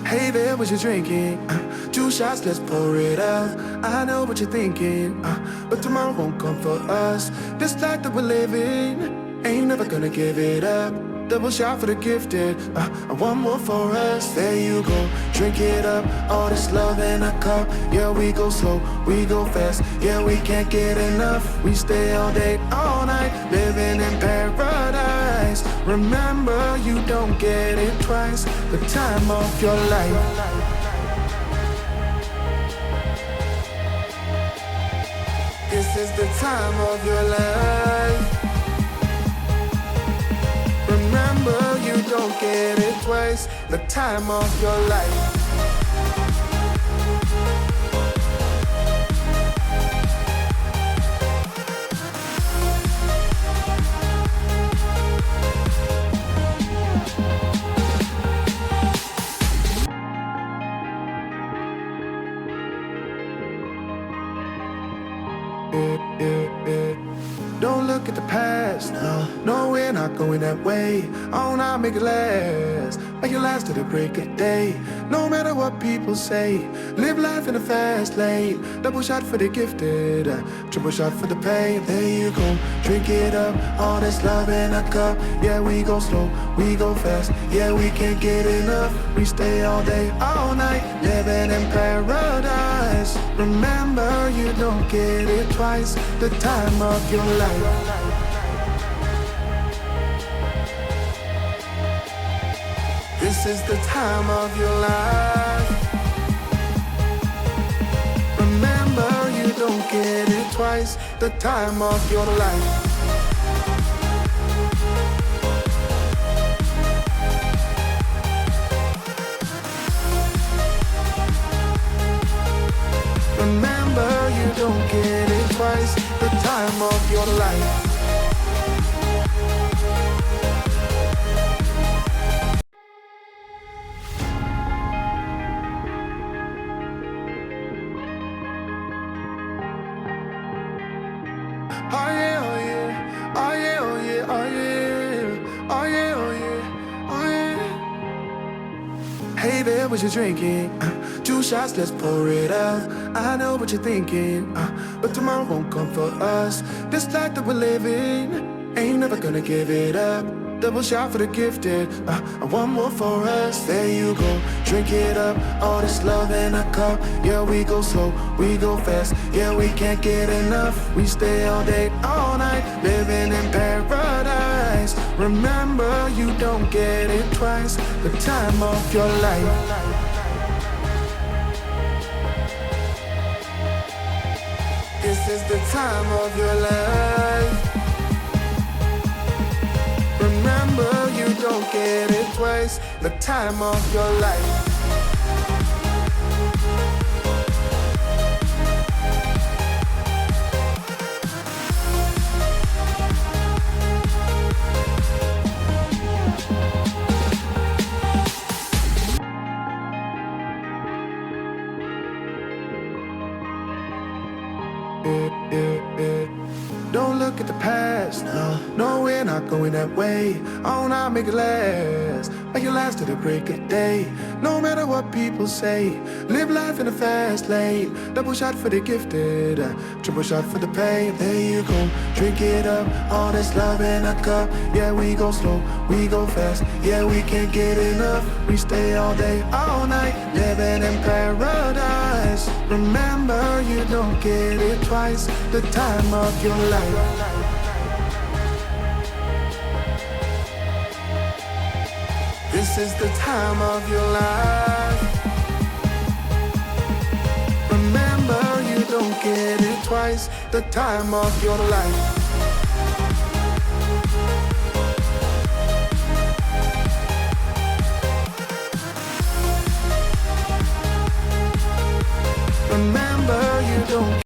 Hey there, what you drinking? 2 shots, let's pour it out. I know what you're thinking, but tomorrow won't come for us. This life that we're living, ain't never gonna give it up. Double shot for the gifted, and one more for us. There you go, drink it up. All this love in a cup. Yeah, we go slow, we go fast. Yeah, we can't get enough. We stay all day, all night, living in paradise. Remember, you don't get it twice. The time of your life. This is the time of your life. Remember, you don't get it twice. The time of your life. Don't look at the past, no, we're not going that way. Oh, now make it last, make it last to the break of day. No matter what people say, live life in a fast lane. Double shot for the gifted, triple shot for the pain. There you go, drink it up, all this love in a cup. Yeah, we go slow, we go fast. Yeah, we can't get enough. We stay all day, all night, living in paradise. Remember, you don't get it twice. The time of your life. This is the time of your life. Remember, you don't get it twice. The time of your life. Remember, you don't get it twice. The time of your life. Oh yeah, oh yeah, oh yeah, oh yeah, oh yeah, oh yeah, oh yeah, oh yeah. Hey there, what you drinking? 2 shots, let's pour it out. I know what you're thinking, but tomorrow won't come for us. This life that we're living, ain't never gonna give it up. Double shot for the gifted, and one more for us. There you go, drink it up. All this love in a cup. Yeah, we go slow, we go fast. Yeah, we can't get enough. We stay all day, all night, living in paradise. Remember, you don't get it twice. The time of your life. This is the time of your life. Remember, you don't get it twice. The time of your life. Don't look at the past, no, we're not going that way. Oh, now make it last to the break of day. No matter what people say, live life in a fast lane. Double shot for the gifted, triple shot for the pain. There you go, drink it up, all this love in a cup. Yeah, we go slow, we go fast. Yeah, we can't get enough. We stay all day, all night, living in paradise. Remember, you don't get it twice. The time of your life. This is the time of your life. Remember, you don't get it twice. The time of your life. Remember, you don't